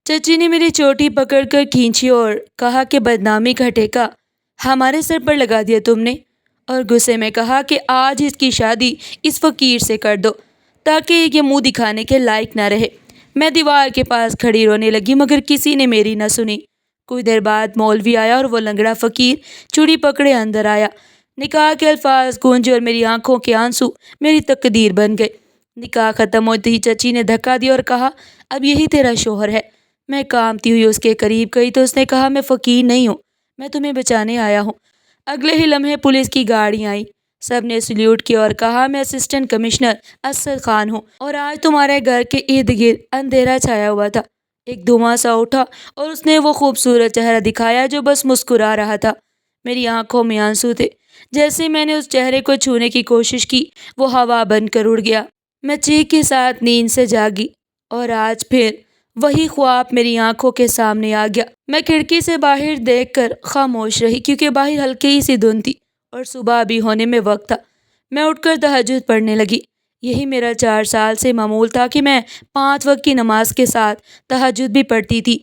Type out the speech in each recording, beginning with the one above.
چچی نے میری چوٹی پکڑ کر کھینچی اور کہا کہ بدنامی کا ٹھیکہ ہمارے سر پر لگا دیا تم نے، اور غصے میں کہا کہ آج اس کی شادی اس فقیر سے کر دو تاکہ یہ منہ دکھانے کے لائق نہ رہے۔ میں دیوار کے پاس کھڑی رونے لگی مگر کسی نے میری نہ سنی۔ کچھ دیر بعد مولوی آیا اور وہ لنگڑا فقیر چوڑی پکڑے اندر آیا۔ نکاح کے الفاظ گونجے اور میری آنکھوں کے آنسو میری تقدیر بن گئے۔ نکاح ختم ہوتے ہی چچی نے دھکا دیا اور کہا اب یہی تیرا شوہر ہے۔ میں کانپتی ہوئی اس کے قریب گئی تو اس نے کہا میں فقیر نہیں ہوں، میں تمہیں بچانے آیا ہوں۔ اگلے ہی لمحے پولیس کی گاڑی آئی، سب نے سلیوٹ کیا اور کہا میں اسسٹنٹ کمشنر اسد خان ہوں اور آج تمہارے گھر کے ارد گرد اندھیرا چھایا ہوا تھا۔ ایک دھواں سا اٹھا اور اس نے وہ خوبصورت چہرہ دکھایا جو بس مسکرا رہا تھا۔ میری آنکھوں میں آنسو تھے۔ جیسے میں نے اس چہرے کو چھونے کی کوشش کی وہ ہوا بن کر اڑ گیا۔ میں چیخ کے ساتھ نیند سے جاگی اور آج پھر وہی خواب میری آنکھوں کے سامنے آ گیا۔ میں کھڑکی سے باہر دیکھ کر خاموش رہی کیونکہ باہر ہلکی سی دھند تھی اور صبح بھی ہونے میں وقت تھا۔ میں اٹھ کر تہجد پڑھنے لگی۔ یہی میرا 4 سال سے معمول تھا کہ میں 5 وقت کی نماز کے ساتھ تہجد بھی پڑھتی تھی۔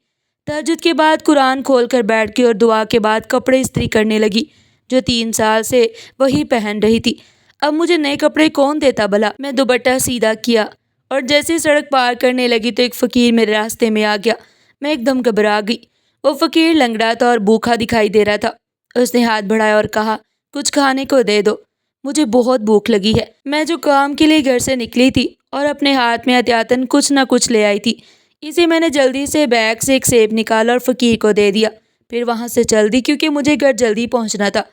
تہجد کے بعد قرآن کھول کر بیٹھ کے اور دعا کے بعد کپڑے استری کرنے لگی جو 3 سال سے وہی پہن رہی تھی۔ اب مجھے نئے کپڑے کون دیتا بھلا؟ میں دوپٹہ سیدھا کیا اور جیسے سڑک پار کرنے لگی تو ایک فقیر میرے راستے میں آ گیا۔ میں ایک دم گھبرا گئی۔ وہ فقیر لنگڑا تھا اور بھوکا دکھائی دے رہا تھا۔ اس نے ہاتھ بڑھایا اور کہا کچھ کھانے کو دے دو، مجھے بہت بھوک لگی ہے۔ میں جو کام کے لیے گھر سے نکلی تھی اور اپنے ہاتھ میں احتیاطاً کچھ نہ کچھ لے آئی تھی، اسے میں نے جلدی سے بیگ سے ایک سیب نکالا اور فقیر کو دے دیا، پھر وہاں سے چل دی کیونکہ مجھے گھر جلدی پہنچنا تھا۔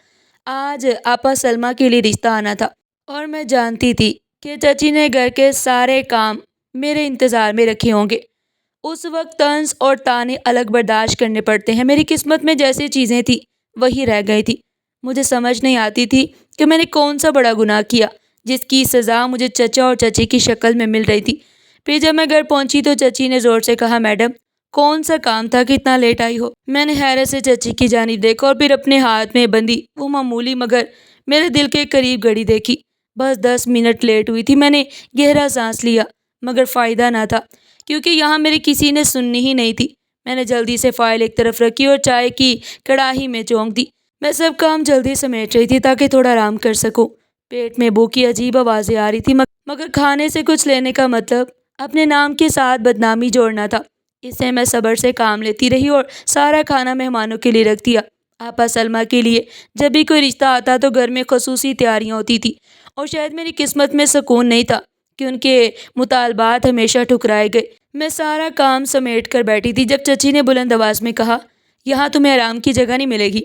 آج آپا سلمہ کے لیے رشتہ آنا تھا اور میں جانتی تھی کہ چچی نے گھر کے سارے کام میرے انتظار میں رکھے ہوں گے۔ اس وقت طنز اور طعنے الگ برداشت کرنے پڑتے ہیں۔ میری قسمت میں جیسی چیزیں تھیں وہی رہ گئی تھی۔ مجھے سمجھ نہیں آتی تھی کہ میں نے کون سا بڑا گناہ کیا جس کی سزا مجھے چچا اور چچی کی شکل میں مل رہی تھی۔ پھر جب میں گھر پہنچی تو چچی نے زور سے کہا میڈم کون سا کام تھا کہ اتنا لیٹ آئی ہو؟ میں نے حیرت سے چچی کی جانب دیکھا اور پھر اپنے ہاتھ میں بندی وہ معمولی مگر میرے دل کے قریب گھڑی دیکھی۔ بس 10 منٹ لیٹ ہوئی تھی۔ میں نے گہرا سانس لیا مگر فائدہ نہ تھا کیونکہ یہاں میری کسی نے سننی ہی نہیں تھی۔ میں نے جلدی سے فائل ایک طرف رکھی اور چائے کی کڑاہی میں چونک دی۔ میں سب کام جلدی سمیٹ رہی تھی تاکہ تھوڑا آرام کر سکوں۔ پیٹ میں بھوک کی عجیب آوازیں آ رہی تھی مگر کھانے سے کچھ لینے کا مطلب اپنے نام کے ساتھ بدنامی جوڑنا تھا۔ اس لیے میں صبر سے کام لیتی رہی اور سارا کھانا مہمانوں کے لیے رکھ دیا۔ آپا سلمہ کے لیے جب بھی کوئی رشتہ آتا تو گھر میں خصوصی تیاریاں ہوتی تھی اور شاید میری قسمت میں سکون نہیں تھا کہ ان کے مطالبات ہمیشہ ٹھکرائے گئے۔ میں سارا کام سمیٹ کر بیٹھی تھی جب چچی نے بلند آواز میں کہا یہاں تمہیں آرام کی جگہ نہیں ملے گی،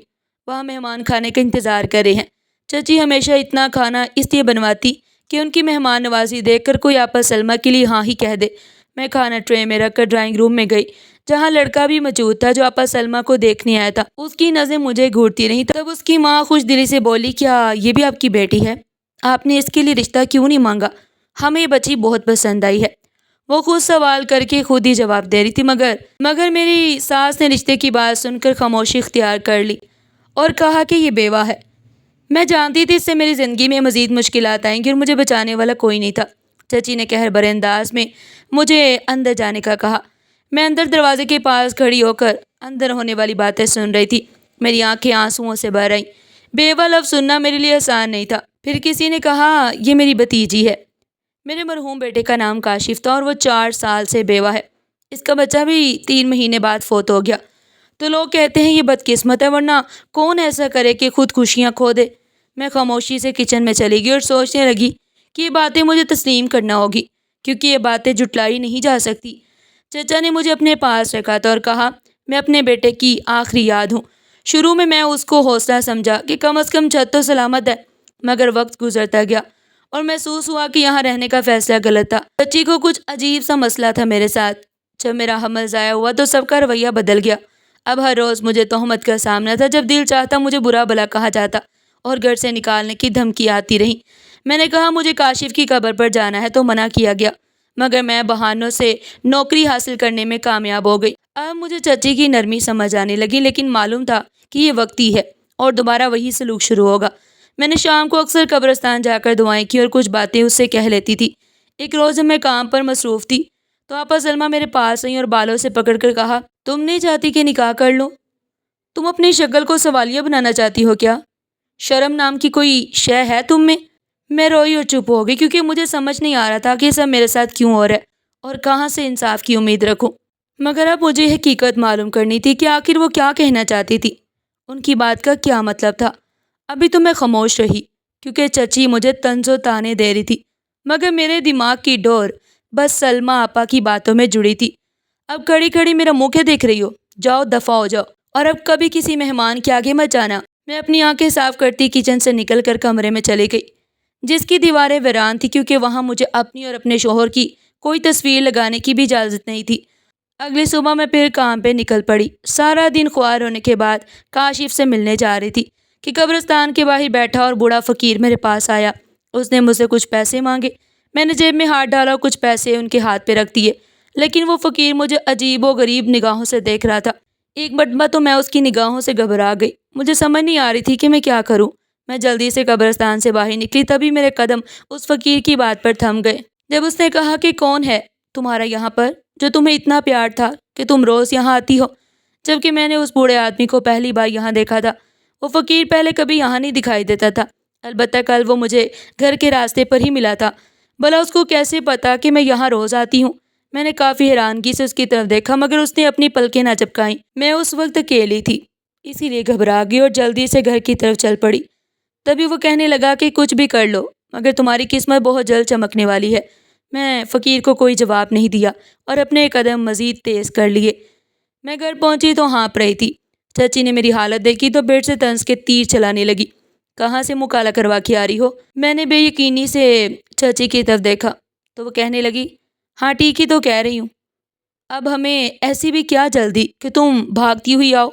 وہاں مہمان کھانے کا انتظار کر رہے ہیں۔ چچی ہمیشہ اتنا کھانا اس لیے بنواتی کہ ان کی مہمان نوازی دیکھ کر کوئی آپا سلمہ کے لیے ہاں ہی کہہ دے۔ میں کھانا ٹرے میں رکھ کر ڈرائنگ روم میں گئی جہاں لڑکا بھی موجود تھا جو آپا سلمہ کو دیکھنے آیا تھا۔ اس کی نظریں مجھے گھورتی رہیں تب اس کی ماں خوش دلی سے بولی کیا یہ بھی آپ کی بیٹی ہے؟ آپ نے اس کے لیے رشتہ کیوں نہیں مانگا؟ ہمیں یہ بچی بہت پسند آئی ہے۔ وہ خود سوال کر کے خود ہی جواب دے رہی تھی مگر میری ساس نے رشتے کی بات سن کر خاموشی اختیار کر لی اور کہا کہ یہ بیوہ ہے۔ میں جانتی تھی اس سے میری زندگی میں مزید مشکلات آئیں گی اور مجھے بچانے والا کوئی نہیں تھا۔ چچی نے قہر بھرے انداز میں مجھے اندر جانے کا کہا۔ میں اندر دروازے کے پاس کھڑی ہو کر اندر ہونے والی باتیں سن رہی تھی۔ میری آنکھیں آنسوؤں سے بھر آئیں۔ بیوہ لفظ سننا میرے لیے آسان نہیں تھا۔ پھر کسی نے کہا یہ میری بھتیجی ہے۔ میرے مرحوم بیٹے کا نام کاشف تھا اور وہ 4 سال سے بیوہ ہے۔ اس کا بچہ بھی 3 مہینے بعد فوت ہو گیا۔ تو لوگ کہتے ہیں یہ بدقسمت ہے ورنہ کون ایسا کرے کہ خود خوشیاں کھو دے۔ میں خاموشی سے کچن میں چلی گئی اور سوچنے لگی کہ یہ باتیں مجھے تسلیم کرنا ہوگی کیونکہ یہ باتیں جھٹلائی نہیں جا سکتی۔ چچا نے مجھے اپنے پاس رکھا تھا اور کہا میں اپنے بیٹے کی آخری یاد ہوں۔ شروع میں اس کو حوصلہ سمجھا کہ کم از کم چھت تو سلامت ہے مگر وقت گزرتا گیا اور محسوس ہوا کہ یہاں رہنے کا فیصلہ غلط تھا۔ بچی کو کچھ عجیب سا مسئلہ تھا میرے ساتھ۔ جب میرا حمل ضائع ہوا تو سب کا رویہ بدل گیا۔ اب ہر روز مجھے تہمت کا سامنا تھا۔ جب دل چاہتا مجھے برا بھلا کہا جاتا اور گھر سے نکالنے کی دھمکی آتی رہی۔ میں نے کہا مجھے کاشف کی قبر پر جانا ہے تو منع کیا گیا مگر میں بہانوں سے نوکری حاصل کرنے میں کامیاب ہو گئی۔ اب مجھے چچی کی نرمی سمجھ آنے لگی لیکن معلوم تھا کہ یہ وقتی ہے اور دوبارہ وہی سلوک شروع ہوگا۔ میں نے شام کو اکثر قبرستان جا کر دعائیں کی اور کچھ باتیں اس سے کہہ لیتی تھی۔ ایک روز جب میں کام پر مصروف تھی تو آپا سلمہ میرے پاس آئیں اور بالوں سے پکڑ کر کہا، تم نہیں چاہتی کہ نکاح کر لوں؟ تم اپنی شکل کو سوالیہ بنانا چاہتی ہو کیا؟ شرم نام کی کوئی شے ہے تم میں روئی اور چپ ہو گئی کیونکہ مجھے سمجھ نہیں آ رہا تھا کہ یہ سب میرے ساتھ کیوں ہو رہا ہے اور کہاں سے انصاف کی امید رکھوں، مگر اب مجھے حقیقت معلوم کرنی تھی کہ آخر وہ کیا کہنا چاہتی تھی، ان کی بات کا کیا مطلب تھا۔ ابھی تو میں خاموش رہی کیونکہ چچی مجھے طنز و تانے دے رہی تھی، مگر میرے دماغ کی ڈور بس سلمہ آپا کی باتوں میں جڑی تھی۔ اب کھڑی کھڑی میرا منہ کیا دیکھ رہی ہو؟ جاؤ دفع ہو جاؤ، اور اب کبھی کسی مہمان کے آگے مت جانا۔ میں اپنی آنکھیں صاف کرتی کچن سے نکل کر کمرے میں چلی گئی، جس کی دیواریں ویران تھی کیونکہ وہاں مجھے اپنی اور اپنے شوہر کی کوئی تصویر لگانے کی بھی اجازت نہیں تھی۔ اگلی صبح میں پھر کام پہ نکل پڑی۔ سارا دن خوار ہونے کے بعد کاشف سے ملنے جا رہی تھی کہ قبرستان کے باہر بیٹھا اور بوڑھا فقیر میرے پاس آیا۔ اس نے مجھ سے کچھ پیسے مانگے، میں نے جیب میں ہاتھ ڈالا اور کچھ پیسے ان کے ہاتھ پہ رکھ دیے، لیکن وہ فقیر مجھے عجیب و غریب نگاہوں سے دیکھ رہا تھا۔ ایک مرتبہ تو میں اس کی نگاہوں سے گھبرا گئی، مجھے سمجھ نہیں آ رہی تھی کہ میں کیا کروں۔ میں جلدی سے قبرستان سے باہر نکلی، تبھی میرے قدم اس فقیر کی بات پر تھم گئے جب اس نے کہا کہ کون ہے تمہارا یہاں پر جو تمہیں اتنا پیار تھا کہ تم روز یہاں آتی ہو؟ جبکہ میں نے اس بوڑھے آدمی کو پہلی بار یہاں دیکھا تھا۔ وہ فقیر پہلے کبھی یہاں نہیں دکھائی دیتا تھا، البتہ کل وہ مجھے گھر کے راستے پر ہی ملا تھا۔ بھلا اس کو کیسے پتا کہ میں یہاں روز آتی ہوں؟ میں نے کافی حیرانگی سے اس کی طرف دیکھا، مگر اس نے اپنی پلکیں نہ چپکائیں۔ میں اس وقت اکیلی تھی، اسی لیے گھبرا گئی اور جلدی سے گھر کی طرف چل پڑی۔ تبھی وہ کہنے لگا کہ کچھ بھی کر لو مگر تمہاری قسمت بہت جلد چمکنے والی ہے۔ میں فقیر کو کوئی جواب نہیں دیا اور اپنے قدم مزید تیز کر لیے۔ میں گھر پہنچی تو ہانپ رہی تھی۔ چچی نے میری حالت دیکھی تو بیڈ سے طنز کے تیر چلانے لگی۔ کہاں سے منہ کالا کروا کے آ رہی ہو؟ میں نے بے یقینی سے چچی کی طرف دیکھا تو وہ کہنے لگی، ہاں ٹھیک ہی تو کہہ رہی ہوں، اب ہمیں ایسی بھی کیا جلدی کہ تم بھاگتی ہوئی آؤ؟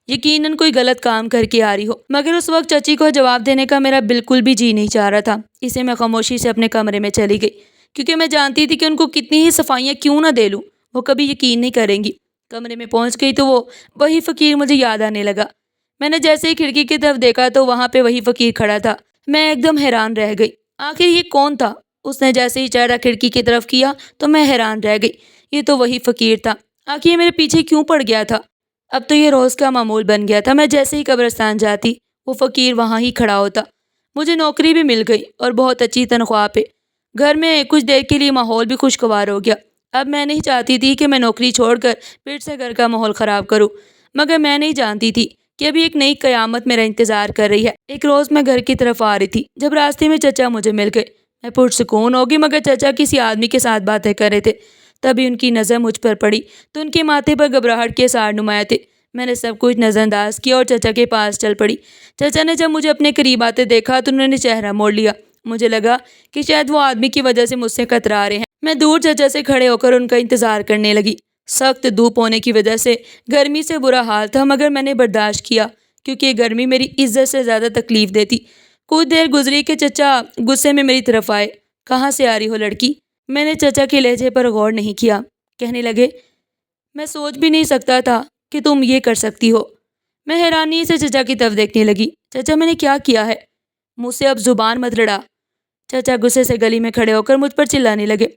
یقیناً کوئی غلط کام کر کے آ رہی ہو۔ مگر اس وقت چچی کو جواب دینے کا میرا بالکل بھی جی نہیں چاہ رہا تھا، اسے میں خاموشی سے اپنے کمرے میں چلی گئی کیونکہ میں جانتی تھی کہ ان کو کتنی ہی صفائیاں کیوں نہ دے لوں وہ کبھی یقین نہیں کریں گی۔ کمرے میں پہنچ گئی تو وہی فقیر مجھے یاد آنے لگا۔ میں نے جیسے ہی کھڑکی کی طرف دیکھا تو وہاں پہ وہی فقیر کھڑا تھا۔ میں ایک دم حیران رہ گئی، آخر یہ کون تھا؟ اس نے جیسے ہی چہرہ کھڑکی کی طرف کیا تو میں حیران رہ گئی، یہ تو وہی فقیر تھا۔ آخر یہ میرے پیچھے کیوں پڑ گیا تھا؟ اب تو یہ روز کا معمول بن گیا تھا، میں جیسے ہی قبرستان جاتی وہ فقیر وہاں ہی کھڑا ہوتا۔ مجھے نوکری بھی مل گئی اور بہت اچھی تنخواہ پہ۔ گھر میں کچھ دیر کے لیے ماحول بھی خوشگوار ہو گیا۔ اب میں نہیں چاہتی تھی کہ میں نوکری چھوڑ کر پھر سے گھر کا ماحول خراب کروں، مگر میں نہیں جانتی تھی کہ ابھی ایک نئی قیامت میرا انتظار کر رہی ہے۔ ایک روز میں گھر کی طرف آ رہی تھی جب راستے میں چچا مجھے مل گئے۔ میں پرسکون ہو گئی، مگر چچا کسی آدمی کے ساتھ باتیں کر رہے تھے۔ تبھی ان کی نظر مجھ پر پڑی تو ان کے ماتھے پر گھبراہٹ کے آثار نمایاں تھے۔ میں نے سب کچھ نظر انداز کیا اور چچا کے پاس چل پڑی۔ چچا نے جب مجھے اپنے قریب آتے دیکھا تو انہوں نے چہرہ موڑ لیا۔ مجھے لگا کہ شاید وہ آدمی کی وجہ سے مجھ سے کترا رہے ہیں۔ میں دور چچا سے کھڑے ہو کر ان کا انتظار کرنے لگی۔ سخت دھوپ ہونے کی وجہ سے گرمی سے برا حال تھا، مگر میں نے برداشت کیا کیونکہ یہ گرمی میری عزت سے زیادہ تکلیف دیتی۔ کچھ دیر گزری کہ چچا غصے میں میری طرف آئے۔ کہاں سے آ رہی ہو لڑکی؟ میں نے چچا کے لہجے پر غور نہیں کیا۔ کہنے لگے، میں سوچ بھی نہیں سکتا تھا کہ تم یہ کر سکتی ہو۔ میں حیرانی سے چچا کی طرف دیکھنے لگی۔ چچا میں نے کیا کیا ہے؟ مجھ سے اب زبان مت لڑا۔ چچا غصے سے گلی میں کھڑے ہو کر مجھ پر چلانے لگے۔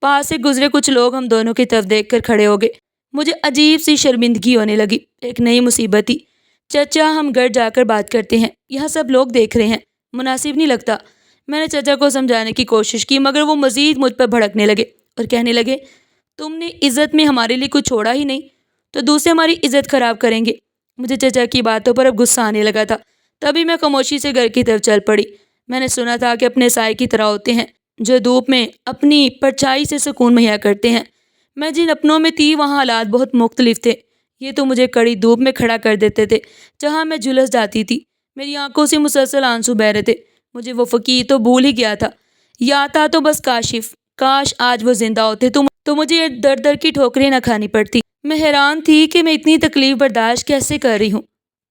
پاس سے گزرے کچھ لوگ ہم دونوں کی طرف دیکھ کر کھڑے ہو گئے۔ مجھے عجیب سی شرمندگی ہونے لگی، ایک نئی مصیبت تھی۔ چچا ہم گھر جا کر بات کرتے ہیں، یہاں سب لوگ دیکھ رہے ہیں، مناسب نہیں لگتا۔ میں نے چچا کو سمجھانے کی کوشش کی مگر وہ مزید مجھ پر بھڑکنے لگے اور کہنے لگے، تم نے عزت میں ہمارے لیے کچھ چھوڑا ہی نہیں تو دوسرے ہماری عزت خراب کریں گے۔ مجھے چچا کی باتوں پر اب غصہ آنے لگا تھا۔ تبھی میں خاموشی سے گھر کی طرف چل پڑی۔ میں نے سنا تھا کہ اپنے سائے کی طرح ہوتے ہیں جو دھوپ میں اپنی پرچھائی سے سکون مہیا کرتے ہیں۔ میں جن اپنوں میں تھی وہاں حالات بہت مختلف تھے۔ یہ تو مجھے کڑی دھوپ میں کھڑا کر دیتے تھے جہاں میں جھلس جاتی تھی۔ میری آنکھوں سے مسلسل آنسو بہہ رہے تھے۔ مجھے وہ فقیر تو بھول ہی گیا تھا، یا تھا تو بس کاشف۔ کاش آج وہ زندہ ہوتے تو مجھے یہ در در کی ٹھوکریں نہ کھانی پڑتی۔ میں حیران تھی کہ میں اتنی تکلیف برداشت کیسے کر رہی ہوں،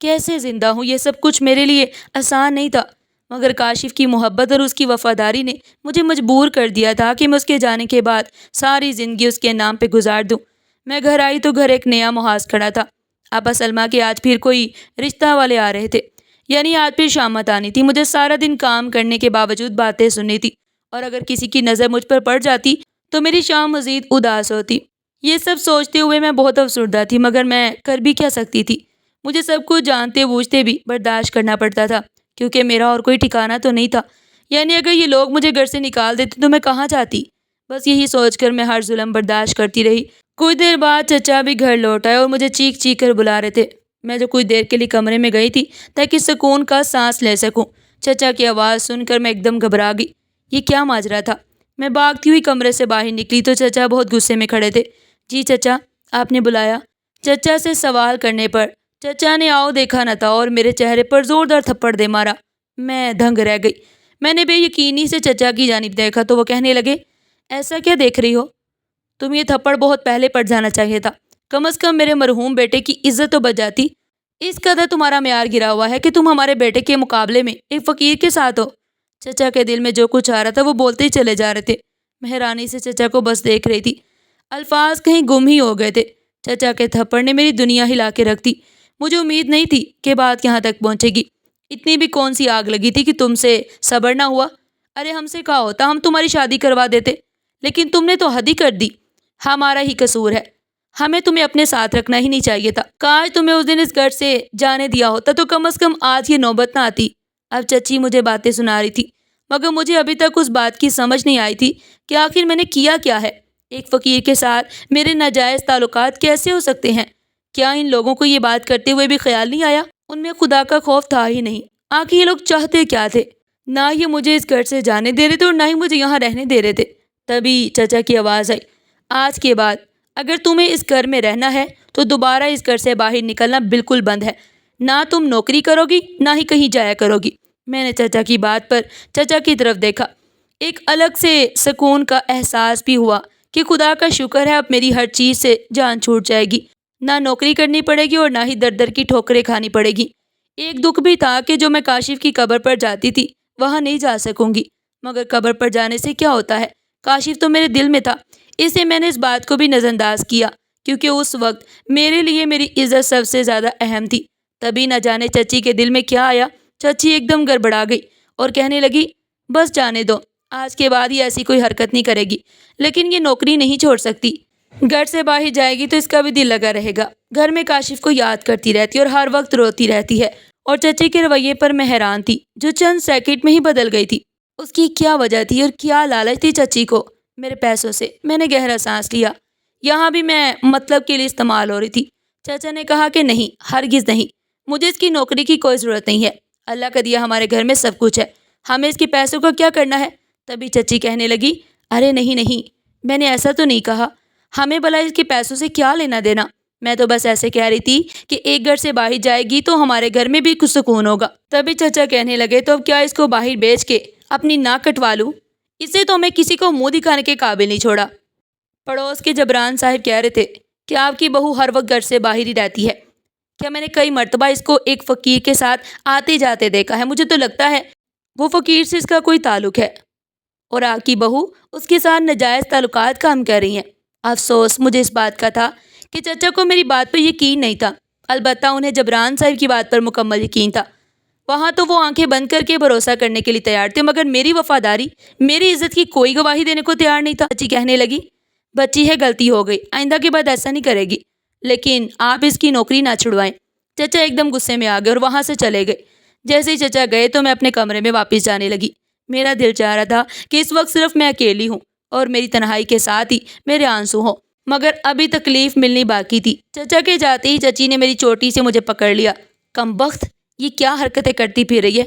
کیسے زندہ ہوں۔ یہ سب کچھ میرے لیے آسان نہیں تھا، مگر کاشف کی محبت اور اس کی وفاداری نے مجھے مجبور کر دیا تھا کہ میں اس کے جانے کے بعد ساری زندگی اس کے نام پہ گزار دوں۔ میں گھر آئی تو گھر ایک نیا محاذ کھڑا تھا۔ آپا سلمہ کے آج پھر کوئی رشتہ والے آ رہے تھے، یعنی آج پھر شامت آنی تھی۔ مجھے سارا دن کام کرنے کے باوجود باتیں سننی تھی، اور اگر کسی کی نظر مجھ پر پڑ جاتی تو میری شام مزید اداس ہوتی۔ یہ سب سوچتے ہوئے میں بہت افسردہ تھی، مگر میں کر بھی کیا سکتی تھی؟ مجھے سب کچھ جانتے بوجھتے بھی برداشت کرنا پڑتا تھا، کیونکہ میرا اور کوئی ٹھکانہ تو نہیں تھا۔ یعنی اگر یہ لوگ مجھے گھر سے نکال دیتے تو میں کہاں جاتی؟ بس یہی سوچ کر میں ہر ظلم برداشت کرتی رہی۔ کچھ دیر بعد چچا بھی گھر لوٹ آئے اور مجھے چیخ چیخ کر بلا رہے تھے۔ میں جو کچھ دیر کے لیے کمرے میں گئی تھی تاکہ سکون کا سانس لے سکوں، چچا کی آواز سن کر میں ایک دم گھبرا گئی۔ یہ کیا ماجرا تھا؟ میں بھاگتی ہوئی کمرے سے باہر نکلی تو چچا بہت غصے میں کھڑے تھے۔ جی چچا، آپ نے بلایا؟ چچا سے سوال کرنے پر چچا نے آؤ دیکھا نہ تھا اور میرے چہرے پر زوردار تھپڑ دے مارا۔ میں دنگ رہ گئی۔ میں نے بے یقینی سے چچا کی جانب دیکھا تو وہ کہنے لگے، ایسا کیا دیکھ رہی ہو؟ تم یہ تھپڑ بہت پہلے پڑ جانا چاہیے تھا، کم از کم میرے مرحوم بیٹے کی عزت تو بچ جاتی۔ اس قدر تمہارا معیار گرا ہوا ہے کہ تم ہمارے بیٹے کے مقابلے میں ایک فقیر کے ساتھ ہو۔ چچا کے دل میں جو کچھ آ رہا تھا وہ بولتے ہی چلے جا رہے تھے۔ میں حیرانی سے چچا کو بس دیکھ رہی تھی، الفاظ کہیں گم ہی ہو گئے تھے۔ چچا کے تھپڑ نے میری دنیا ہلا کے رکھ دی۔ مجھے امید نہیں تھی کہ بات یہاں تک پہنچے گی۔ اتنی بھی کون سی آگ لگی تھی کہ تم سے صبر نہ ہوا؟ ارے ہم سے کہا ہوتا ہم تمہاری شادی کروا دیتے، لیکن تم نے تو حد ہی کر دی۔ ہمارا ہی قصور ہے، ہمیں تمہیں اپنے ساتھ رکھنا ہی نہیں چاہیے تھا۔ کاش تمہیں اس دن اس گھر سے جانے دیا ہوتا تو کم از کم آج یہ نوبت نہ آتی۔ اب چچی مجھے باتیں سنا رہی تھی، مگر مجھے ابھی تک اس بات کی سمجھ نہیں آئی تھی کہ آخر میں نے کیا ہے۔ ایک فقیر کے ساتھ میرے ناجائز تعلقات کیسے ہو سکتے ہیں؟ کیا ان لوگوں کو یہ بات کرتے ہوئے بھی خیال نہیں آیا؟ ان میں خدا کا خوف تھا ہی نہیں۔ آخر یہ لوگ چاہتے کیا تھے؟ نہ یہ مجھے اس گھر سے جانے دے رہے تھے اور نہ ہی مجھے یہاں رہنے دے رہے تھے۔ تبھی چچا کی آواز آئی، آج کے بعد اگر تمہیں اس گھر میں رہنا ہے تو دوبارہ اس گھر سے باہر نکلنا بالکل بند ہے۔ نہ تم نوکری کرو گی نہ ہی کہیں جایا کرو گی۔ میں نے چچا کی بات پر چچا کی طرف دیکھا۔ ایک الگ سے سکون کا احساس بھی ہوا کہ خدا کا شکر ہے اب میری ہر چیز سے جان چھوٹ جائے گی۔ نہ نوکری کرنی پڑے گی اور نہ ہی در در کی ٹھوکریں کھانی پڑے گی۔ ایک دکھ بھی تھا کہ جو میں کاشف کی قبر پر جاتی تھی وہاں نہیں جا سکوں گی، مگر قبر پر جانے سے کیا ہوتا ہے؟ کاشف تو میرے دل میں تھا، اس لیے میں نے اس بات کو بھی نظر انداز کیا، کیونکہ اس وقت میرے لیے میری عزت سب سے زیادہ اہم تھی۔ تبھی نہ جانے چچی کے دل میں کیا آیا، چچی ایک دم گڑبڑا گئی اور کہنے لگی، بس جانے دو، آج کے بعد یہ ایسی کوئی حرکت نہیں کرے گی، لیکن یہ نوکری نہیں چھوڑ سکتی۔ گھر سے باہر جائے گی تو اس کا بھی دل لگا رہے گا، گھر میں کاشف کو یاد کرتی رہتی اور ہر وقت روتی رہتی ہے۔ اور چچے کے رویے پر میں حیران تھی، جو چند سیکنڈ میں ہی بدل گئی تھی۔ اس کی کیا وجہ تھی اور کیا لالچ تھی چچی کو میرے پیسوں سے؟ میں نے گہرا سانس لیا، یہاں بھی میں مطلب کے لیے استعمال ہو رہی تھی۔ چچا نے کہا کہ نہیں، ہرگز نہیں، مجھے اس کی نوکری کی کوئی ضرورت نہیں ہے، اللہ کا دیا ہمارے گھر میں سب کچھ ہے، ہمیں اس کے پیسوں کا کیا کرنا ہے؟ تبھی چچی کہنے لگی، ارے نہیں، میں نے ایسا تو نہیں کہا، ہمیں بھلا اس کے پیسوں سے کیا لینا دینا؟ میں تو بس ایسے کہہ رہی تھی کہ ایک گھر سے باہر جائے گی تو ہمارے گھر میں بھی کچھ سکون ہوگا۔ تبھی چچا کہنے لگے، تو اب کیا اس کو باہر بیچ کے اپنی ناک کٹوا لوں؟ اسے تو میں کسی کو منہ دکھانے کے قابل نہیں چھوڑا۔ پڑوس کے جبران صاحب کہہ رہے تھے کہ آپ کی بہو ہر وقت گھر سے باہر ہی رہتی ہے، کیا میں نے کئی مرتبہ اس کو ایک فقیر کے ساتھ آتے جاتے دیکھا ہے؟ مجھے تو لگتا ہے وہ فقیر سے اس کا کوئی تعلق ہے اور آپ کی بہو اس کے ساتھ ناجائز تعلقات کام کر رہی ہیں۔ افسوس مجھے اس بات کا تھا کہ چچا کو میری بات پر یقین نہیں تھا، البتہ انہیں جبران صاحب کی بات پر مکمل یقین تھا۔ وہاں تو وہ آنکھیں بند کر کے بھروسہ کرنے کے لیے تیار تھے، مگر میری وفاداری، میری عزت کی کوئی گواہی دینے کو تیار نہیں تھا۔ چچی کہنے لگی، بچی ہے، غلطی ہو گئی، آئندہ کے بعد ایسا نہیں کرے گی، لیکن آپ اس کی نوکری نہ چھڑوائیں۔ چچا ایک دم غصے میں آ گئے اور وہاں سے چلے گئے۔ جیسے ہی چچا گئے تو میں اپنے کمرے میں واپس جانے لگی۔ میرا دل چاہ رہا تھا کہ اس وقت صرف میں اکیلی ہوں اور میری تنہائی کے ساتھ ہی میرے آنسو ہوں، مگر ابھی تکلیف ملنی باقی تھی۔ چچا کے جاتے ہی چچی نے میری چوٹی سے مجھے پکڑ لیا۔ کمبخت، یہ کیا حرکتیں کرتی پھر رہی ہے؟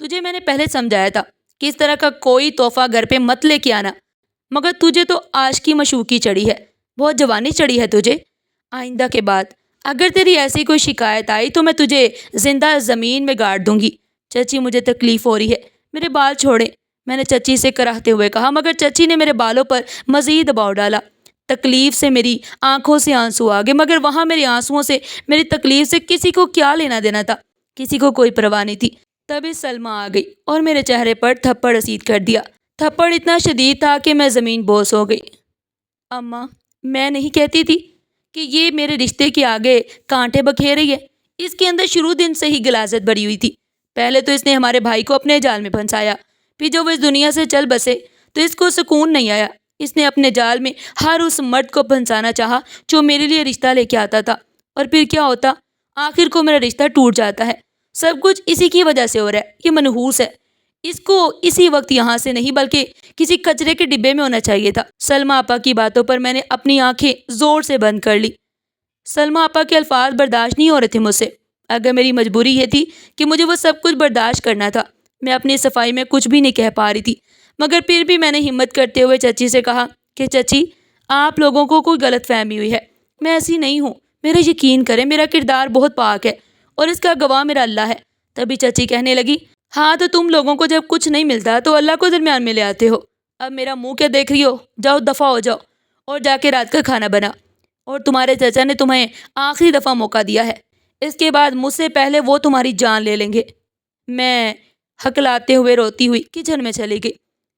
تجھے میں نے پہلے سمجھایا تھا کہ اس طرح کا کوئی تحفہ گھر پہ مت لے کے آنا، مگر تجھے تو عاشقی مشوقی چڑھی ہے، بہت جوانی چڑھی ہے تجھے۔ آئندہ کے بعد اگر تیری ایسی کوئی شکایت آئی تو میں تجھے زندہ زمین میں گاڑ دوں گی۔ چچی مجھے تکلیف ہو رہی ہے، میرے بال چھوڑیں، میں نے چچی سے کراہتے ہوئے کہا، مگر چچی نے میرے بالوں پر مزید دباؤ ڈالا۔ تکلیف سے میری آنکھوں سے آنسو آ گئے، مگر وہاں میرے آنسوؤں سے، میری تکلیف سے کسی کو کیا لینا دینا تھا، کسی کو کوئی پرواہ نہیں تھی۔ تبھی سلمیٰ آ گئی اور میرے چہرے پر تھپڑ رسید کر دیا۔ تھپڑ اتنا شدید تھا کہ میں زمین بوس ہو گئی۔ اماں، میں نہیں کہتی تھی کہ یہ میرے رشتے کے آگے کانٹے بکھیر رہی ہے؟ اس کے اندر شروع دن سے ہی غلاظت بھری ہوئی تھی۔ پہلے تو اس نے ہمارے بھائی کو اپنے جال میں پھنسایا، پھر جب وہ اس دنیا سے چل بسے تو اس کو سکون نہیں آیا، اس نے اپنے جال میں ہر اس مرد کو پھنسانا چاہا جو میرے لیے رشتہ لے کے آتا تھا، اور پھر کیا ہوتا؟ آخر کو میرا رشتہ ٹوٹ جاتا ہے۔ سب کچھ اسی کی وجہ سے ہو رہا ہے۔ یہ منحوس ہے، اس کو اسی وقت یہاں سے نہیں بلکہ کسی کچرے کے ڈبے میں ہونا چاہیے تھا۔ سلمیٰ آپا کی باتوں پر میں نے اپنی آنکھیں زور سے بند کر لی۔ سلمیٰ آپا کے الفاظ برداشت نہیں ہو رہے تھے مجھ سے۔ اگر میری مجبوری یہ تھی کہ مجھے وہ سب کچھ برداشت کرنا تھا، میں اپنی صفائی میں کچھ بھی نہیں کہہ پا رہی تھی، مگر پھر بھی میں نے ہمت کرتے ہوئے چچی سے کہا کہ چچی، آپ لوگوں کو کوئی غلط فہمی ہوئی ہے، میں ایسی نہیں ہوں، میرا یقین کریں، میرا کردار بہت پاک ہے اور اس کا گواہ میرا اللہ ہے۔ تبھی چچی کہنے لگی، ہاں تو تم لوگوں کو جب کچھ نہیں ملتا تو اللہ کو درمیان میں لے آتے ہو۔ اب میرا منہ کیا دیکھ رہی ہو؟ جاؤ دفع ہو جاؤ اور جا کے رات کا کھانا بنا، اور تمہارے چچا نے تمہیں آخری دفعہ موقع دیا ہے، اس کے بعد مجھ سے پہلے وہ تمہاری جان لے لیں گے۔ میں ہکلاتے ہوئے روتی ہوئی کچن میں چلی گئی۔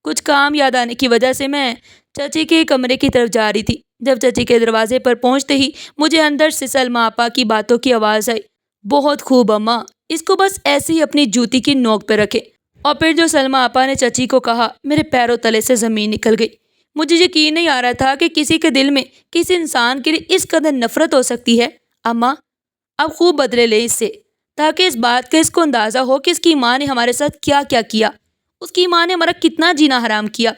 کچھ کام یاد آنے کی وجہ سے میں چچی کے کمرے کی طرف جا رہی تھی۔ جب چچی کے دروازے پر پہنچتے ہی مجھے اندر سے سلمیٰ آپا کی باتوں کی آواز آئی، بہت خوب اماں، اس کو بس ایسے ہی اپنی جوتی کی نوک پہ رکھے۔ اور پھر جو سلمیٰ آپا نے چچی کو کہا، میرے پیروں تلے سے زمین نکل گئی۔ مجھے یقین نہیں آ رہا تھا کہ کسی کے دل میں کسی انسان کے لیے اس قدر نفرت ہو سکتی ہے۔ اماں، اب خوب بدلے لیں اس سے، تاکہ اس بات کا اس کو اندازہ ہو کہ اس کی ماں نے ہمارے ساتھ کیا کیا کیا، اس کی ماں نے ہمارا کتنا جینا حرام کیا۔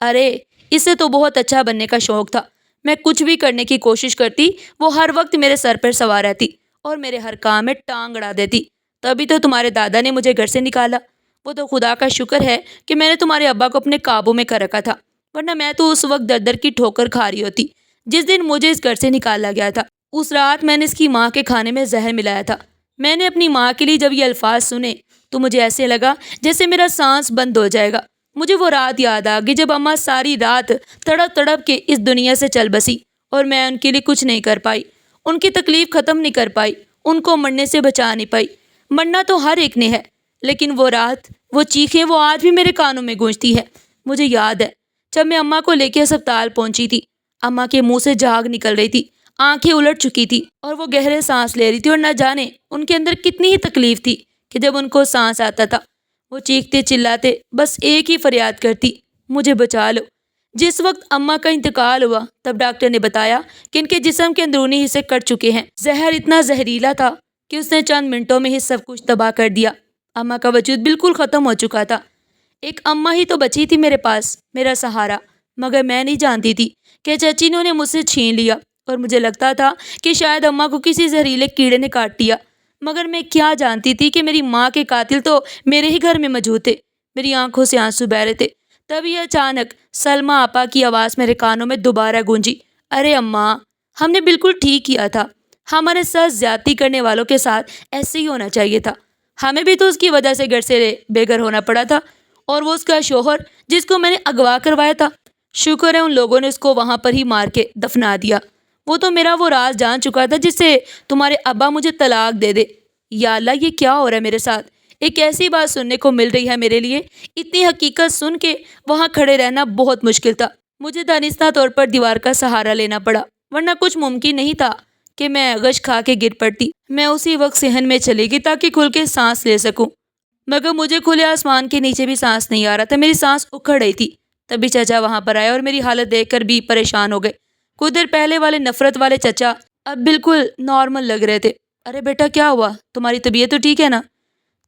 ارے اسے تو بہت اچھا بننے کا شوق تھا، میں کچھ بھی کرنے کی کوشش کرتی وہ ہر وقت میرے سر پر سوار رہتی اور میرے ہر کام میں ٹانگ اڑا دیتی۔ تبھی تو تمہارے دادا نے مجھے گھر سے نکالا۔ وہ تو خدا کا شکر ہے کہ میں نے تمہارے ابا کو اپنے قابو میں کر رکھا تھا، ورنہ میں تو اس وقت در در کی ٹھوکر کھا رہی ہوتی جس دن مجھے اس گھر سے نکالا گیا تھا۔ اس رات میں نے اس کی ماں کے کھانے میں زہر ملایا تھا۔ میں نے اپنی ماں کے لیے جب یہ الفاظ سنے تو مجھے ایسے لگا جیسے میرا سانس بند ہو جائے گا۔ مجھے وہ رات یاد آ گئی جب اماں ساری رات تڑپ تڑپ کے اس دنیا سے چل بسی اور میں ان کے لیے کچھ نہیں کر پائی، ان کی تکلیف ختم نہیں کر پائی، ان کو مرنے سے بچا نہیں پائی۔ مرنا تو ہر ایک نے ہے، لیکن وہ رات، وہ چیخیں، وہ آج بھی میرے کانوں میں گونجتی ہے۔ مجھے یاد ہے جب میں اماں کو لے کے ہسپتال پہنچی تھی، اماں کے منہ سے جھاگ نکل رہی تھی، آنکھیں الٹ چکی تھی اور وہ گہرے سانس لے رہی تھی، اور نہ جانے ان کے اندر کتنی ہی تکلیف تھی کہ جب ان کو سانس آتا تھا وہ چیختے چلاتے بس ایک ہی فریاد کرتی، مجھے بچا لو۔ جس وقت اماں کا انتقال ہوا تب ڈاکٹر نے بتایا کہ ان کے جسم کے اندرونی حصے کٹ چکے ہیں۔ زہر اتنا زہریلا تھا کہ اس نے چند منٹوں میں ہی سب کچھ تباہ کر دیا۔ اماں کا وجود بالکل ختم ہو چکا تھا۔ ایک اماں ہی تو بچی تھی میرے پاس، میرا سہارا، مگر میں نہیں جانتی تھی کہ چچی نے انہیں مجھ سے چھین لیا، اور مجھے لگتا تھا کہ شاید اماں کو کسی زہریلے کیڑے نے کاٹ دیا، مگر میں کیا جانتی تھی کہ میری ماں کے قاتل تو میرے ہی گھر میں موجود تھے۔ میری آنکھوں سے آنسو بہہ رہے تھے۔ تبھی اچانک سلمیٰ آپا کی آواز میرے کانوں میں دوبارہ گونجی، ارے اماں، ہم نے بالکل ٹھیک کیا تھا، ہمارے ساتھ زیادتی کرنے والوں کے ساتھ ایسے ہی ہونا چاہیے تھا۔ ہمیں بھی تو اس کی وجہ سے گھر سے بے گھر ہونا پڑا تھا، اور وہ اس کا شوہر جس کو میں نے اغوا کروایا تھا، شکر ہے ان لوگوں نے اس کو وہاں پر ہی مار کے دفنا دیا۔ وہ تو میرا وہ راز جان چکا تھا جس سے تمہارے ابا مجھے طلاق دے دے۔ یا اللہ، یہ کیا ہو رہا ہے میرے ساتھ؟ ایک ایسی بات سننے کو مل رہی ہے میرے لیے۔ اتنی حقیقت سن کے وہاں کھڑے رہنا بہت مشکل تھا۔ مجھے دانستہ طور پر دیوار کا سہارا لینا پڑا، ورنہ کچھ ممکن نہیں تھا کہ میں غش کھا کے گر پڑتی۔ میں اسی وقت صحن میں چلی گئی تاکہ کھل کے سانس لے سکوں، مگر مجھے کھلے آسمان کے نیچے بھی سانس نہیں آ رہا تھا، میری سانس اکھڑ رہی تھی۔ تبھی چچا وہاں پر آئے اور میری حالت دیکھ کر بھی پریشان ہو گئے۔ کچھ دیر پہلے والے نفرت والے چچا اب بالکل نارمل لگ رہے تھے۔ ارے بیٹا، کیا ہوا؟ تمہاری طبیعت تو ٹھیک ہے نا؟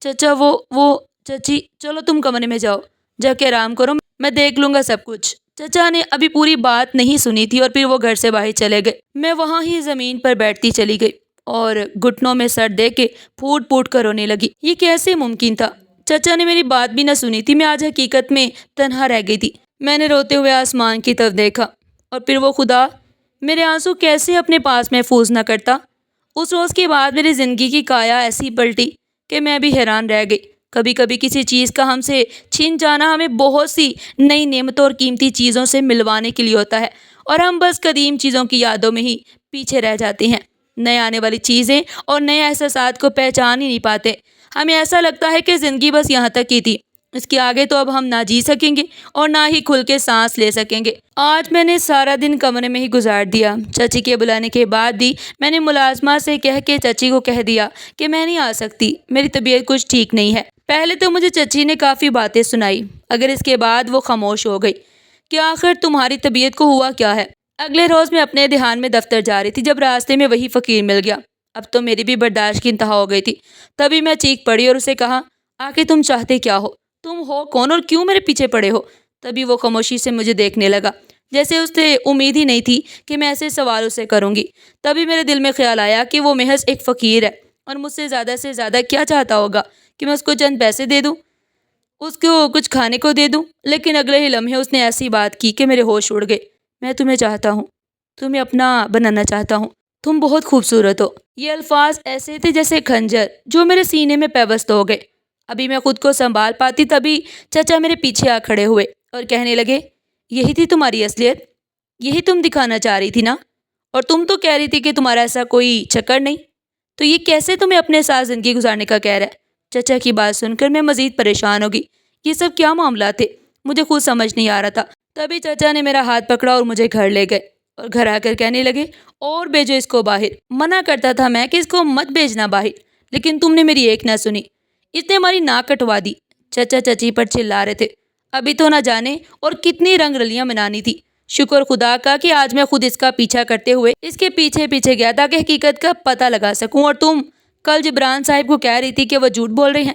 چچا وہ چچی، چلو تم کمرے میں جاؤ، جا کے آرام کرو، میں دیکھ لوں گا سب کچھ۔ چچا نے ابھی پوری بات نہیں سنی تھی اور پھر وہ گھر سے باہر چلے گئے۔ میں وہاں ہی زمین پر بیٹھتی چلی گئی اور گھٹنوں میں سر دے کے پھوٹ پھوٹ کر رونے لگی۔ یہ کیسے ممکن تھا؟ چچا نے میری بات بھی نہ سنی تھی۔ میں آج حقیقت میں تنہا رہ گئی تھی۔ میں نے روتے ہوئے آسمان کی طرف دیکھا، اور پھر وہ خدا میرے آنسو کیسے اپنے پاس محفوظ نہ کرتا۔ اس روز کے بعد میری زندگی کی کایا ایسی پلٹی کہ میں بھی حیران رہ گئی۔ کبھی کبھی کسی چیز کا ہم سے چھن جانا ہمیں بہت سی نئی نعمتوں اور قیمتی چیزوں سے ملوانے کے لیے ہوتا ہے، اور ہم بس قدیم چیزوں کی یادوں میں ہی پیچھے رہ جاتے ہیں، نئے آنے والی چیزیں اور نئے احساسات کو پہچان ہی نہیں پاتے۔ ہمیں ایسا لگتا ہے کہ زندگی بس یہاں تک ہی تھی، اس کے آگے تو اب ہم نہ جی سکیں گے اور نہ ہی کھل کے سانس لے سکیں گے۔ آج میں نے سارا دن کمرے میں ہی گزار دیا۔ چچی کے بلانے کے بعد بھی میں نے ملازمہ سے کہہ کے چچی کو کہہ دیا کہ میں نہیں آ سکتی، میری طبیعت کچھ ٹھیک نہیں ہے۔ پہلے تو مجھے چچی نے کافی باتیں سنائی، اگر اس کے بعد وہ خاموش ہو گئی کہ آخر تمہاری طبیعت کو ہوا کیا ہے؟ اگلے روز میں اپنے دھیان میں دفتر جا رہی تھی جب راستے میں وہی فقیر مل گیا۔ اب تو میری بھی برداشت کی انتہا ہو گئی تھی۔ تبھی میں چیخ پڑی اور اسے کہا، آخر تم چاہتے کیا ہو؟ تم ہو کون اور کیوں میرے پیچھے پڑے ہو؟ تبھی وہ خاموشی سے مجھے دیکھنے لگا، جیسے اسے امید ہی نہیں تھی کہ میں ایسے سوال اسے کروں گی۔ تبھی میرے دل میں خیال آیا کہ وہ محض ایک فقیر ہے اور مجھ سے زیادہ کیا چاہتا ہوگا کہ میں اس کو چند پیسے دے دوں، اس کو کچھ کھانے کو دے دوں۔ لیکن اگلے ہی لمحے اس نے ایسی بات کی کہ میرے ہوش اڑ گئے۔ میں تمہیں چاہتا ہوں، تمہیں اپنا بنانا چاہتا ہوں، تم بہت خوبصورت ہو۔ یہ الفاظ ایسے تھے جیسے خنجر جو میرے سینے میں پیوست ہو گئے۔ ابھی میں خود کو سنبھال پاتی تبھی چچا میرے پیچھے آ کھڑے ہوئے اور کہنے لگے، یہی تھی تمہاری اصلیت؟ یہی تم دکھانا چاہ رہی تھی نا؟ اور تم تو کہہ رہی تھی کہ تمہارا ایسا کوئی چکر نہیں، تو یہ کیسے تمہیں اپنے ساتھ زندگی گزارنے کا کہہ رہا ہے؟ چچا کی بات سن کر میں مزید پریشان ہوگی۔ یہ سب کیا معاملات تھے؟ مجھے خود سمجھ نہیں آ رہا تھا۔ تبھی چچا نے میرا ہاتھ پکڑا اور مجھے گھر لے گئے اور گھر آ کر کہنے لگے، اور بھیجو اس کو باہر۔ منع کرتا تھا میں کہ اس کو مت بھیجنا باہر، لیکن تم نے میری ایک نہ سنی، اس نے ہماری ناک کٹوا دی۔ چچا چچی پر چلا رہے تھے۔ ابھی تو نہ جانے اور کتنی رنگ رلیاں منانی تھی۔ شکر خدا کا کہ آج میں خود اس کا پیچھا کرتے ہوئے اس کے پیچھے پیچھے گیا تاکہ حقیقت کا پتہ لگا سکوں۔ اور تم کل جبران صاحب کو کہہ رہی تھی کہ وہ جھوٹ بول رہے ہیں۔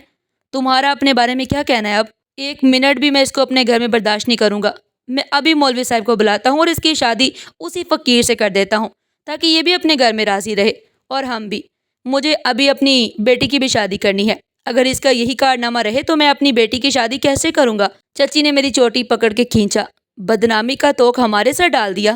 تمہارا اپنے بارے میں کیا کہنا ہے؟ اب ایک منٹ بھی میں اس کو اپنے گھر میں برداشت نہیں کروں گا۔ میں ابھی مولوی صاحب کو بلاتا ہوں اور اس کی شادی اسی فقیر سے کر دیتا ہوں تاکہ یہ بھی اپنے گھر میں راضی رہے اور ہم بھی۔ مجھے ابھی اپنی بیٹی کی بھی شادی کرنی ہے۔ اگر اس کا یہی کارنامہ رہے تو میں اپنی بیٹی کی شادی کیسے کروں گا؟ چچی نے میری چوٹی پکڑ کے کھینچا۔ بدنامی کا توق ہمارے سر ڈال دیا،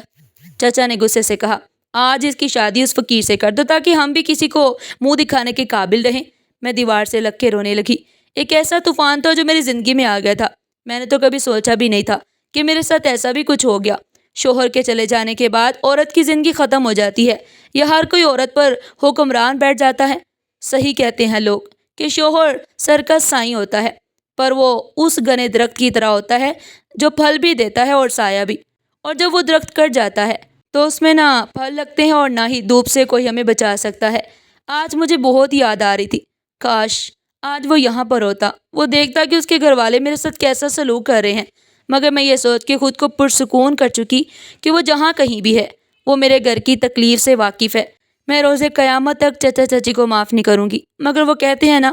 چچا نے غصے سے کہا۔ آج اس کی شادی اس فقیر سے کر دو تاکہ ہم بھی کسی کو منہ دکھانے کے قابل رہیں۔ میں دیوار سے لگ کے رونے لگی۔ ایک ایسا طوفان تھا جو میری زندگی میں آ گیا تھا۔ میں نے تو کبھی سوچا بھی نہیں تھا کہ میرے ساتھ ایسا بھی کچھ ہو گیا۔ شوہر کے چلے جانے کے بعد عورت کی زندگی ختم ہو جاتی ہے یا ہر کوئی عورت پر حکمران بیٹھ جاتا ہے؟ صحیح کہتے ہیں لوگ کہ شوہر سر کا سائیں ہوتا ہے، پر وہ اس گھنے درخت کی طرح ہوتا ہے جو پھل بھی دیتا ہے اور سایہ بھی۔ اور جب وہ درخت کٹ جاتا ہے تو اس میں نہ پھل لگتے ہیں اور نہ ہی دھوپ سے کوئی ہمیں بچا سکتا ہے۔ آج مجھے بہت یاد آ رہی تھی، کاش آج وہ یہاں پر ہوتا، وہ دیکھتا کہ اس کے گھر والے میرے ساتھ کیسا سلوک کر رہے ہیں۔ مگر میں یہ سوچ کے خود کو پرسکون کر چکی کہ وہ جہاں کہیں بھی ہے وہ میرے گھر کی تکلیف سے واقف ہے۔ میں روز قیامت تک چچا چچی کو معاف نہیں کروں گی۔ مگر وہ کہتے ہیں نا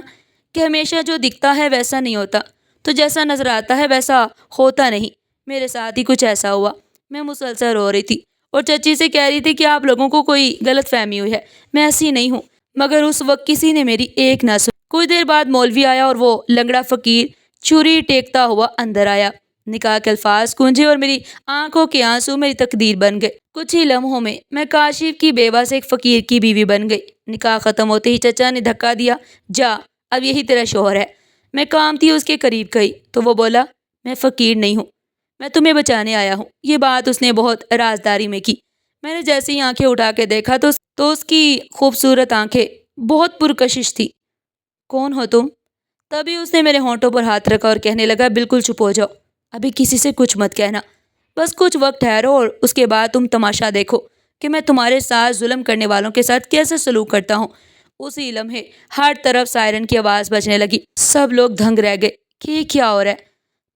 کہ ہمیشہ جو دکھتا ہے ویسا نہیں ہوتا، تو جیسا نظر آتا ہے ویسا ہوتا نہیں۔ میرے ساتھ ہی کچھ ایسا ہوا۔ میں مسلسل رو رہی تھی اور چچی سے کہہ رہی تھی کہ آپ لوگوں کو کوئی غلط فہمی ہوئی ہے، میں ایسی نہیں ہوں۔ مگر اس وقت کسی نے میری ایک نہ سنی۔ کچھ دیر بعد مولوی آیا اور وہ لنگڑا فقیر چھری ٹیکتا ہوا اندر آیا۔ نکاح کے الفاظ گونجے اور میری آنکھوں کے آنسو میری تقدیر بن گئے۔ کچھ ہی لمحوں میں میں کاشف کی بیوہ سے ایک فقیر کی بیوی بن گئی۔ نکاح ختم ہوتے ہی چچا نے دھکا دیا، جا اب یہی تیرا شوہر ہے۔ میں کامتی اس کے قریب گئی تو وہ بولا، میں فقیر نہیں ہوں، میں تمہیں بچانے آیا ہوں۔ یہ بات اس نے بہت رازداری میں کی۔ میں نے جیسے ہی آنکھیں اٹھا کے دیکھا تو اس کی خوبصورت آنکھیں بہت پرکشش تھی۔ کون ہو تم؟ تبھی اس نے میرے ہونٹوں پر ہاتھ رکھا اور کہنے لگا، بالکل چپ ہو جاؤ، ابھی کسی سے کچھ مت کہنا، بس کچھ وقت ٹھہرو اور اس کے بعد تم تماشا دیکھو کہ میں تمہارے ساتھ ظلم کرنے والوں کے ساتھ کیسے سلوک کرتا ہوں۔ اسی لمحے ہر طرف سائرن کی آواز بجنے لگی۔ سب لوگ دھنگ رہ گئے کہ یہ کیا ہو رہا ہے۔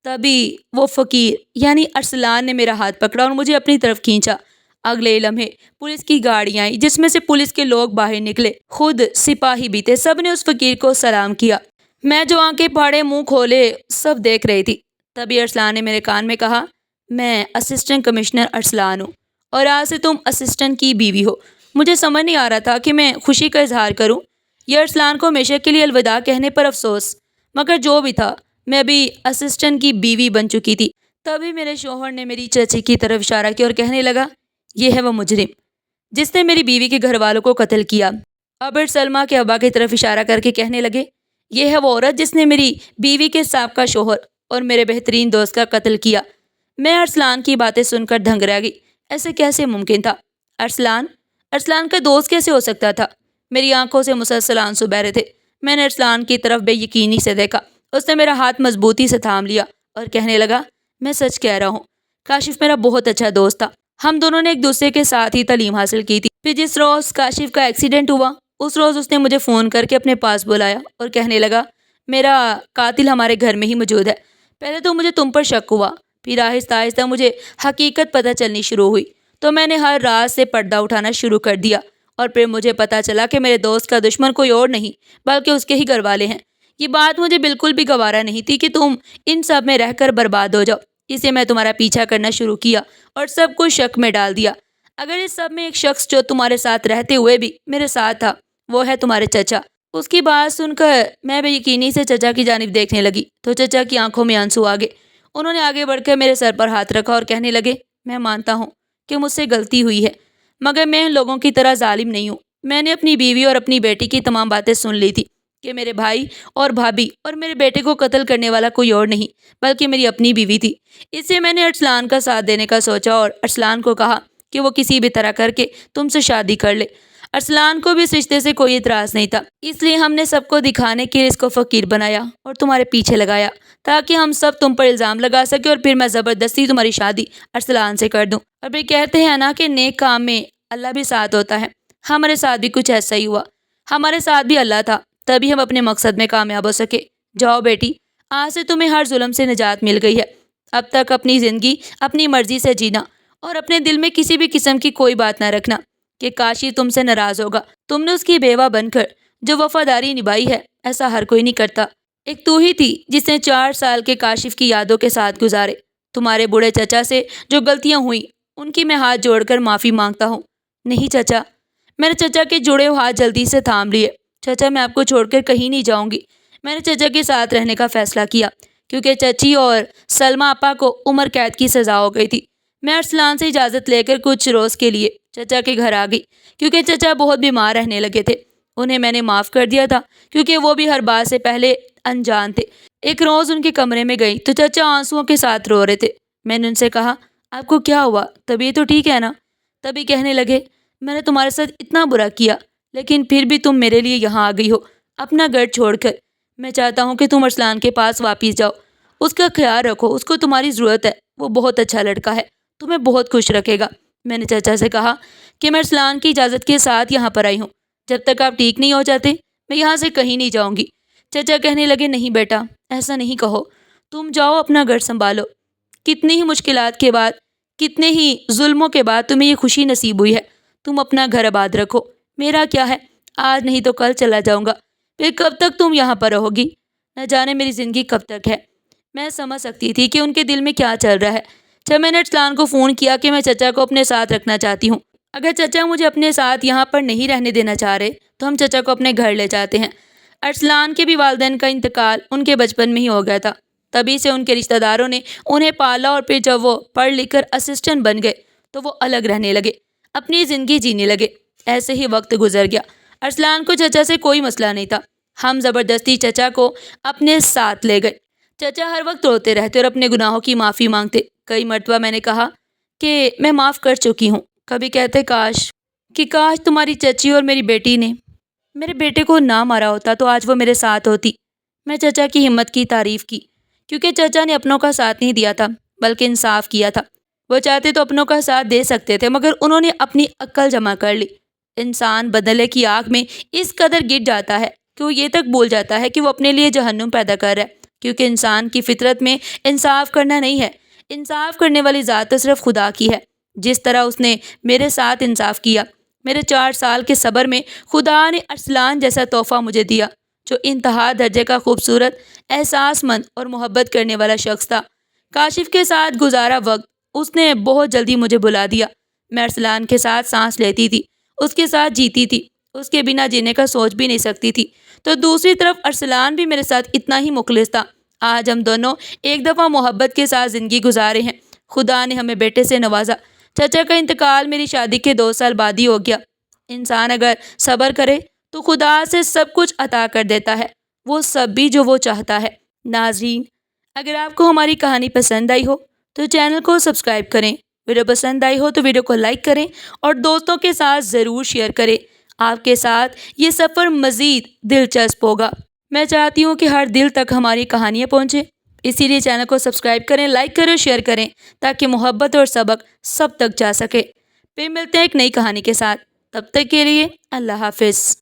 تبھی وہ فقیر یعنی ارسلان نے میرا ہاتھ پکڑا اور مجھے اپنی طرف کھینچا۔ اگلے لمحے پولیس کی گاڑیاں آئیں جس میں سے پولیس کے لوگ باہر نکلے، خود سپاہی بھی تھے۔ سب نے اس فقیر کو سلام کیا۔ میں جو آنکھیں پھاڑے منہ کھولے سب دیکھ رہی تھی۔ تبھی ارسلان نے میرے کان میں کہا، میں اسسٹنٹ کمشنر ارسلان ہوں اور آج سے تم اسسٹنٹ کی بیوی ہو۔ مجھے سمجھ نہیں آ رہا تھا کہ میں خوشی کا اظہار کروں یا ارسلان کو ہمیشہ کے لیے الوداع کہنے پر افسوس، مگر جو بھی تھا میں بھی اسسٹنٹ کی بیوی بن چکی تھی۔ تبھی میرے شوہر نے میری چچی کی طرف اشارہ کیا اور کہنے لگا، یہ ہے وہ مجرم جس نے میری بیوی کے گھر والوں کو قتل کیا۔ اب سلمہ کے ابا کی طرف اشارہ کر کے کہنے لگے، یہ ہے وہ عورت جس نے میری بیوی کے سابقہ شوہر اور میرے بہترین دوست کا قتل کیا۔ میں ارسلان کی باتیں سن کر دھنگ رہ گئی۔ ایسے کیسے ممکن تھا؟ ارسلان کا دوست کیسے ہو سکتا تھا؟ میری آنکھوں سے مسلسل آنسو بہ رہے تھے۔ میں نے ارسلان کی طرف بے یقینی سے دیکھا۔ اس نے میرا ہاتھ مضبوطی سے تھام لیا اور کہنے لگا، میں سچ کہہ رہا ہوں، کاشف میرا بہت اچھا دوست تھا۔ ہم دونوں نے ایک دوسرے کے ساتھ ہی تعلیم حاصل کی تھی۔ پھر جس روز کاشف کا ایکسیڈنٹ ہوا اس روز اس نے مجھے فون کر کے اپنے پاس بلایا اور کہنے لگا، میرا قاتل ہمارے گھر میں ہی موجود ہے۔ پہلے تو مجھے تم پر شک ہوا، پھر آہستہ آہستہ مجھے حقیقت پتہ چلنی شروع ہوئی، تو میں نے ہر راز سے پردہ اٹھانا شروع کر دیا، اور پھر مجھے پتہ چلا کہ میرے دوست کا دشمن کوئی اور نہیں بلکہ اس کے ہی گھر والے ہیں۔ یہ بات مجھے بالکل بھی گوارا نہیں تھی کہ تم ان سب میں رہ کر برباد ہو جاؤ، اسے میں تمہارا پیچھا کرنا شروع کیا اور سب کچھ شک میں ڈال دیا۔ اگر اس سب میں ایک شخص جو تمہارے ساتھ رہتے ہوئے بھی میرے ساتھ تھا، وہ ہے تمہارے چچا۔ اس کی بات سن کر میں بے یقینی سے چچا کی جانب دیکھنے لگی تو چچا کی آنکھوں میں آنسو آ گئے۔ انہوں نے آگے بڑھ کر میرے سر پر ہاتھ رکھا اور کہنے لگے، میں مانتا ہوں کہ مجھ سے غلطی ہوئی ہے، مگر میں ان لوگوں کی طرح ظالم نہیں ہوں۔ میں نے اپنی بیوی اور اپنی بیٹی کی تمام باتیں سن لی تھی کہ میرے بھائی اور بھابھی اور میرے بیٹے کو قتل کرنے والا کوئی اور نہیں بلکہ میری اپنی بیوی تھی۔ اس سے میں نے ارسلان کا ساتھ دینے کا سوچا اور ارسلان کو کہا کہ وہ کسی بھی طرح کر کے تم سے شادی کر لے۔ ارسلان کو بھی اس رشتے سے کوئی اعتراض نہیں تھا، اس لیے ہم نے سب کو دکھانے کے لیے اس کو فقیر بنایا اور تمہارے پیچھے لگایا تاکہ ہم سب تم پر الزام لگا سکیں اور پھر میں زبردستی تمہاری شادی ارسلان سے کر دوں۔ اور پھر کہتے ہیں نا کہ نیک کام میں اللہ بھی ساتھ ہوتا ہے، ہمارے ساتھ بھی کچھ ایسا ہی ہوا۔ ہمارے ساتھ بھی اللہ تھا، تبھی ہم اپنے مقصد میں کامیاب ہو سکے۔ جاؤ بیٹی، آج سے تمہیں ہر ظلم سے نجات مل گئی ہے۔ اب تک اپنی زندگی اپنی مرضی سے جینا اور اپنے دل میں کسی بھی قسم کی کوئی بات نہ رکھنا کہ کاشی تم سے ناراض ہوگا۔ تم نے اس کی بیوہ بن کر جو وفاداری نبھائی ہے، ایسا ہر کوئی نہیں کرتا۔ ایک تو ہی تھی جس نے 4 سال کے کاشف کی یادوں کے ساتھ گزارے۔ تمہارے بوڑھے چچا سے جو غلطیاں ہوئیں ان کی میں ہاتھ جوڑ کر معافی مانگتا ہوں۔ نہیں چچا، میں نے چچا کے جڑے ہوئے ہاتھ جلدی سے تھام لیے۔ چچا، میں آپ کو چھوڑ کر کہیں نہیں جاؤں گی۔ میں نے چچا کے ساتھ رہنے کا فیصلہ کیا کیونکہ چچی اور سلمہ آپا کو عمر قید کی سزا ہو گئی تھی۔ میں ارسلان سے اجازت لے کر کچھ روز کے لیے چچا کے گھر آ گئی کیونکہ چچا بہت بیمار رہنے لگے تھے۔ انہیں میں نے معاف کر دیا تھا کیونکہ وہ بھی ہر بات سے پہلے انجان تھے۔ ایک روز ان کے کمرے میں گئی تو چچا آنسوؤں کے ساتھ رو رہے تھے۔ میں نے ان سے کہا، آپ کو کیا ہوا؟ طبیعت تو ٹھیک ہے نا؟ تبھی کہنے لگے، میں نے تمہارے ساتھ اتنا برا کیا لیکن پھر بھی تم میرے لیے یہاں آ گئی ہو اپنا گھر چھوڑ کر۔ میں چاہتا ہوں کہ تم ارسلان کے پاس واپس جاؤ، اس کا خیال رکھو، اس کو تمہاری ضرورت ہے، وہ بہت اچھا لڑکا ہے، تمہیں بہت خوش رکھے گا۔ میں نے چچا سے کہا کہ میں ارسلان کی اجازت کے ساتھ یہاں پر آئی ہوں، جب تک آپ ٹھیک نہیں ہو جاتے میں یہاں سے کہیں نہیں جاؤں گی۔ چچا کہنے لگے، نہیں بیٹا، ایسا نہیں کہو، تم جاؤ اپنا گھر سنبھالو۔ کتنی ہی مشکلات کے بعد، کتنے ہی ظلموں کے بعد تمہیں یہ خوشی نصیب ہوئی ہے، تم اپنا گھر آباد رکھو۔ میرا کیا ہے، آج نہیں تو کل چلا جاؤں گا، پھر کب تک تم یہاں پر رہو گی؟ نہ جانے میری زندگی کب تک ہے۔ میں سمجھ سکتی تھی کہ ان کے دل میں کیا چل رہا ہے جب میں نے ارسلان کو فون کیا کہ میں چچا کو اپنے ساتھ رکھنا چاہتی ہوں۔ اگر چچا مجھے اپنے ساتھ یہاں پر نہیں رہنے دینا چاہ رہے تو ہم چچا کو اپنے گھر لے جاتے ہیں۔ ارسلان کے بھی والدین کا انتقال ان کے بچپن میں ہی ہو گیا تھا، تبھی سے ان کے رشتہ داروں نے انہیں پالا اور پھر جب وہ پڑھ لکھ کر اسسٹنٹ بن گئے تو وہ الگ رہنے لگے، اپنی زندگی جینے لگے۔ ایسے ہی وقت گزر گیا۔ ارسلان کو چچا سے کوئی مسئلہ نہیں تھا، ہم زبردستی چچا کو اپنے ساتھ لے گئے۔ چچا ہر وقت روتے رہتے اور اپنے گناہوں کی معافی مانگتے۔ کئی مرتبہ میں نے کہا کہ میں معاف کر چکی ہوں۔ کبھی کہتے کاش تمہاری چچی اور میری بیٹی نے میرے بیٹے کو نہ مارا ہوتا تو آج وہ میرے ساتھ ہوتی۔ میں چچا کی ہمت کی تعریف کی کیونکہ چچا نے اپنوں کا ساتھ نہیں دیا تھا بلکہ انصاف کیا تھا۔ وہ چاہتے تو اپنوں کا ساتھ دے سکتے تھے مگر انہوں نے اپنی عقل جمع کر لی۔ انسان بدلے کی آگ میں اس قدر گر جاتا ہے کہ وہ یہ تک بھول جاتا ہے کہ وہ اپنے لیے جہنم پیدا کر رہا ہے، کیونکہ انسان کی فطرت میں انصاف کرنا نہیں ہے۔ انصاف کرنے والی ذات تو صرف خدا کی ہے۔ جس طرح اس نے میرے ساتھ انصاف کیا، میرے 4 سال کے صبر میں خدا نے ارسلان جیسا تحفہ مجھے دیا جو انتہا درجے کا خوبصورت، احساس مند اور محبت کرنے والا شخص تھا۔ کاشف کے ساتھ گزارا وقت اس نے بہت جلدی مجھے بلا دیا۔ میں ارسلان کے ساتھ سانس لیتی تھی، اس کے ساتھ جیتی تھی، اس کے بنا جینے کا سوچ بھی نہیں سکتی تھی۔ تو دوسری طرف ارسلان بھی میرے ساتھ اتنا ہی مخلص تھا۔ آج ہم دونوں ایک دفعہ محبت کے ساتھ زندگی گزارے ہیں۔ خدا نے ہمیں بیٹے سے نوازا۔ چچا کا انتقال میری شادی کے 2 سال بعد ہی ہو گیا۔ انسان اگر صبر کرے تو خدا سے سب کچھ عطا کر دیتا ہے، وہ سب بھی جو وہ چاہتا ہے۔ ناظرین، اگر آپ کو ہماری کہانی پسند آئی ہو تو چینل کو سبسکرائب کریں، ویڈیو پسند آئی ہو تو ویڈیو کو لائک کریں اور دوستوں کے ساتھ ضرور شیئر کریں۔ آپ کے ساتھ یہ سفر مزید دلچسپ ہوگا۔ میں چاہتی ہوں کہ ہر دل تک ہماری کہانیاں پہنچیں، اسی لیے چینل کو سبسکرائب کریں، لائک کریں اور شیئر کریں تاکہ محبت اور سبق سب تک جا سکے۔ پھر ملتے ہیں ایک نئی کہانی کے ساتھ، تب تک کے لیے اللہ حافظ۔